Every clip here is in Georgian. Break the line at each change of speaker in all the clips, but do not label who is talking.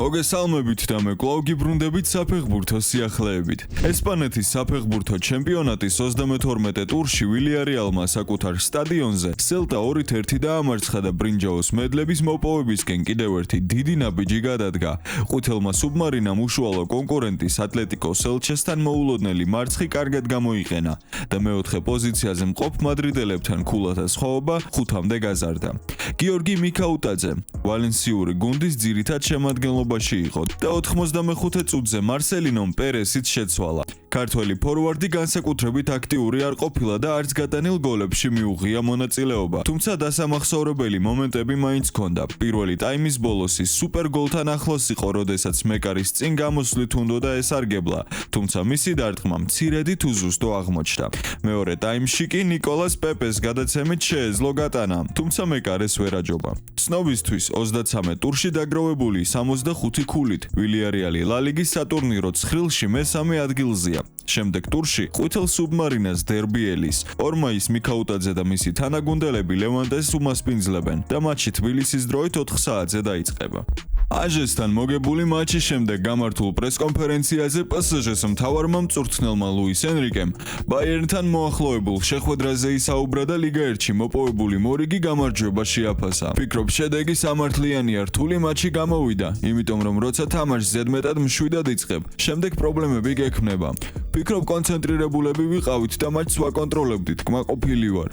მოგესალმებით და მე კვლავ გიბრუნდებით საფეხბურთო სიახლეებით. ესპანეთის საფეხბურთო ჩემპიონატის 32 ტურში ვილიარეალმა საკუთარ სტადიონზე სელტა 2-1 დაამარცხა და ბრინჯაოს მედლების მოპოვებისკენ კიდევ ერთი დიდი ნაბიჯი გადადგა. ყვითელმა სუბმარინამ უშუალო კონკურენტის ატლეტიკო სელჩესთან მოულოდნელი მარცხი კარგად გამოიყენა და მეოთხე პოზიციაზე მყოფ მადრიდელებთან ქულათა სხვაობა 5-მდე გაზარდა. გიორგი მიქაუტაძე ვალენსიური გუნდის ძირითად შემადგენლობაში იყო და 95 წუთზე მარსელინომ პერესიც შეცვალა. ქართველი ფორვარდი განსაკუთრებით აქტიური არ ყოფილა და არც გატანილ გოლებში მიუღია მონაწილეობა. თუმცა დასამახსოვრებელი მომენტები მაინც ჰქონდა. პირველი ტაიმის ბოლოს ის სუპერ გოლთან ახლოს იყო, როდესაც მეკარის წინ გამოსვლით უნდოდა ესარგებლა, თუმცა მისი დარტყმა მცირედი თუ ზუსტო აღმოჩნდა. მეორე ტაიმში კი ნიკოლას პეპეს გადაცემით შეეძლო გატანა, თუმცა მეკარეს ვერ აჯობა. ცნობისთვის 33 ტურში დაგროვებული 65 ქულით ვილიარეალი ლა ლიგის სატურნირო ცხრილში მესამე ადგილზეა. შემდეგ ტურში ყვითელ სუბმარინას დერბიელის ორმაის მიქაუტაძე და მისი თანაგუნდელები ლევანტეს უმასპინძლებენ და მატჩი თბილისის დროით 4 საათზე დაიწყება. აჟესთან მოგებული მატჩის შემდეგ გამართულ პრესკონფერენციაზე PSG-ს მთავარმა მწვრთნელმა ლუის ენრიკემ ბაიერნთან მოახლოებულ შეხვედრაზე ისაუბრა და ლიგა 1-ში მოპოვებული მორიგი გამარჯვება შეაფასა. ფიქრობ შედეგი სამართლიანია, რთული მატჩი გამოვიდა, იმიტომ რომ როცა თამაშს ზედმეტად მშვიდად იწყებ, შემდეგ პრობლემები გექმნება. ფიქრობ კონცენტრირებულები ვიყავით და მატჩს ვაკონტროლებდით, კმაყოფილი ვარ.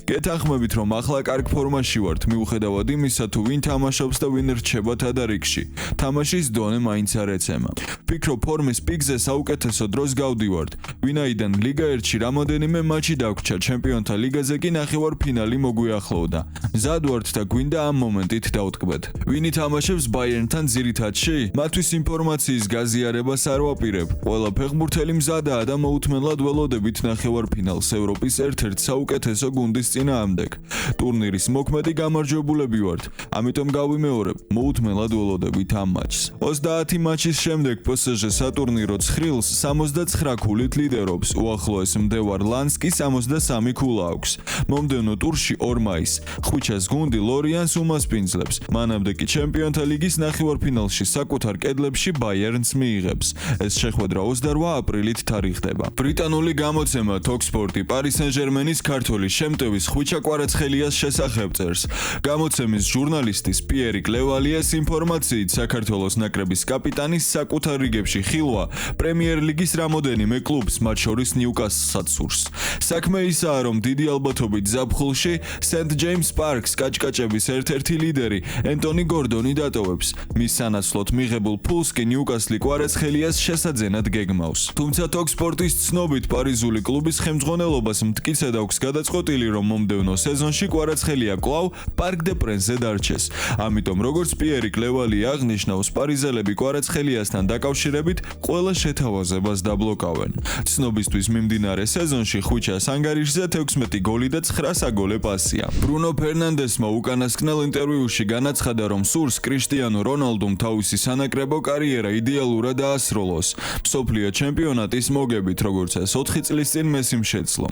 გეთანხმებით რომ ახლა კარგ ფორმაში ვართ, მიუხედავად იმისა თუ ვინ თამაშობს და ვინ რჩება თადარიგში. თამაშის დონე მაინც არ ეცემა. ფიქრობ ფორმის პიკზე საუკეთესო დროს გავდივართ, ვინაიდან ლიგა 1-ში რამოდენიმე მატჩი დაგვრჩა, ჩემპიონთა ლიგაზე კი ნახევარფინალი მოგვიახლოვდა. მზად ვართ და გვინდა ამ მომენტით დავტკბეთ. ვინი თამაშობს ბაიერნთან ძირითადში? მათთვის ინფორმაციის გაზიარებას არ ვაპირებ. ყველა ფეხბურთელი მზადაა და მოუთმენლად ველოდებით ნახევარფინალს ევროპის ერთ-ერთ საუკეთესო გუნდის წინააღმდეგ. ტურნირის მოქმედი გამარჯვებულები ვართ, ამიტომ გავიმეორებ, მოუთმენლად ველოდებით ამ მატჩს. 30 მატჩის შემდეგ PSG სატურნირო ცხრილს 69 ქულით ლიდერობს, უახლოეს მდევარ ლანს კი 63 ქულა აქვს. მომდევნო ტურში ორმაის ხვიჩას გუნდი ლორიანს უმასპინძლებს, მანამდე კი ჩემპიონთა ლიგის ნახევარფინალში საკუთარ კედლებში ბაიერნს მიიღებს. ეს შეხვედრა 28 აპრილით თარიღდება. ბრიტანული გამოცემა Talksport Paris Saint-Germain-ის ქართველი შემტევის ხვიჩა კვარაცხელიას შესახებ წერს. გამოცემის ჟურნალისტის პიერიკ ლევალიეს ინფორმაციით საქართველოს ნაკრების კაპიტანის საკუთარ რიგებში ხილვა პრემიერ ლიგის რამოდენიმე კლუბს, მათ შორის ნიუკასლსაც სურს. საქმე ისაა, რომ დიდი ალბათობით ზაფხულში St. James Park-ს კაჭკაჭების ერთ-ერთი ლიდერი ენტონი გორდონი დატოვებს. მის სანაცვლოდ მიღებულ ფულს კი ნიუკასლი კვარაცხელიას შესაძენად გეგმავს. თუმცა Talksport-ის ცნობით პარიზული კლუბის ხელმძღვანელობას მტკიცედ აქვს გადაწყვეტილი, რომ მომდევნო სეზონში კვარაცხელია კვლავ Parc des Princes-ზე დარჩეს. ამიტომ როგორც პიერიკ ლევალი აღნიშნავს, პარიზელები კვარაცხელიასთან დაკავშირებით ყველა შეთავაზებას დაბლოკავენ. ცნობისთვის მიმდინარე სეზონში ხვიჩას ანგარიშზე 16 გოლი და 9 საგოლე პასია. ბრუნო ფერნანდესმა უკანასკნელ ინტერვიუში განაცხადა, რომ სურს კრიშტიანო რონალდუმ თავისი სანაკრებო კარიერა იდეალურად დაასრულოს. მსოფლიო ჩემპიონატის მოგებით, როგორც ეს 4 წლის წინ მესიმ შეძლო.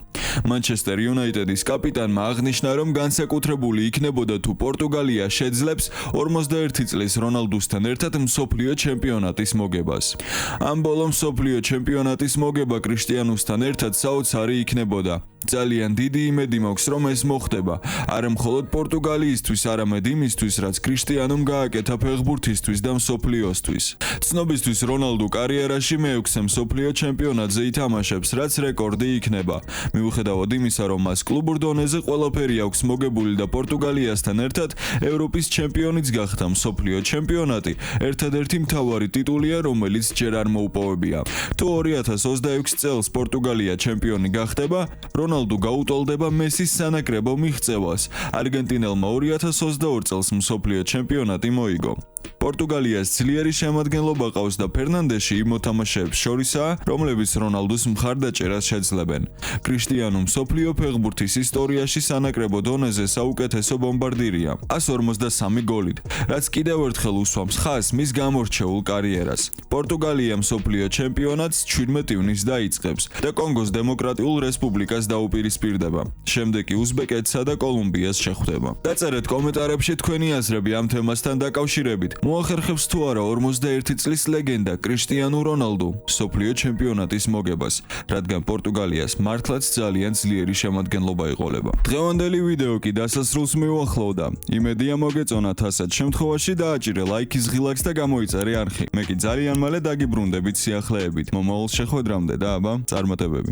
Manchester United-ის კაპიტანმა აღნიშნა, რომ განსაკუთრებული იქნებოდა თუ პორტუგალია შეძლებს 41 წლის რონალდუსთან ერთად მსოფლიო ჩემპიონატის მოგებას. ამ ბოლო მსოფლიო ჩემპიონატის მოგება კრიშტიანოსთან ერთად საოცარი იქნებოდა. ძალიან დიდი იმედი მაქვს, რომ ეს მოხდება. არა მხოლოდ პორტუგალიისთვის, არამედ იმისთვის, რაც კრიშტიანომ გააკეთა ფეხბურთისთვის და მსოფლიოსთვის. ცნობისთვის რონალდუ კარიერაში მე-6 მსოფლიო ჩემპიონატზე ითამაშებს, რაც რეკორდი იქნება. მიუხედავად იმისა, რომ მას კლუბურ დონეზე ყველაფერი აქვს მოგებული და პორტუგალიასთან ერთად ევროპის ჩემპიონიც გახდა, მსოფლიო ჩემპიონატი ერთადერთი მთავარი ტიტულია, რომელიც ჯერ არ მოუპოვებია. თუ 2026 წელს პორტუგალია ჩემპიონი გახდება, რონალდუ გაუტოლდება მესის სანაკრებო მიღწევას. არგენტინელმა 2022 წელს მსოფლიო ჩემპიონატი მოიგო. პორტუგალიას ძლიერი შემადგენლობა ყავს და ფერნანდეში იმ მოთამაშეებს შორისაა, რომლებიც რონალდუს მხარდაჭერას შეძლებენ. კრიშტიანო მსოფლიო ფეხბურთის ისტორიაში სანაკრებო დონეზე საუკეთესო ბომბარდირია, 143 გოლით, რაც კიდევ ერთხელ უსვამს ხაზს მის გამორჩეულ კარიერას. პორტუგალია მსოფლიო ჩემპიონატს 17 ივნისს დაიწყებს და კონგოს დემოკრატიულ რესპუბლიკას დაუპირისპირდება. შემდეგ კი უზბეკეთსა და კოლუმბიას შეხვდება. დაწერეთ კომენტარებში თქვენი აზრები ამ თემასთან დაკავშირებით. მოახერხებს თუ არა 51 წლის ლეგენდა კრისტიანო რონალდუ მსოფლიო ჩემპიონატის მოგებას, რადგან პორტუგალიას მართლაც ძალიან ძლიერი შემადგენლობა ეყოლება. დღევანდელი ვიდეო კი დასასრულს მიუახლოვდა. იმედია მოგეწონათ, ასეთ შემთხვევაში დააჭირე ლაიქის ღილაკს და გამოიწერე არხი. მე კი ძალიან მალე დაგიბრუნდებით სიახლეებით. მომავალ შეხვედრამდე და აბა, წარმატებები.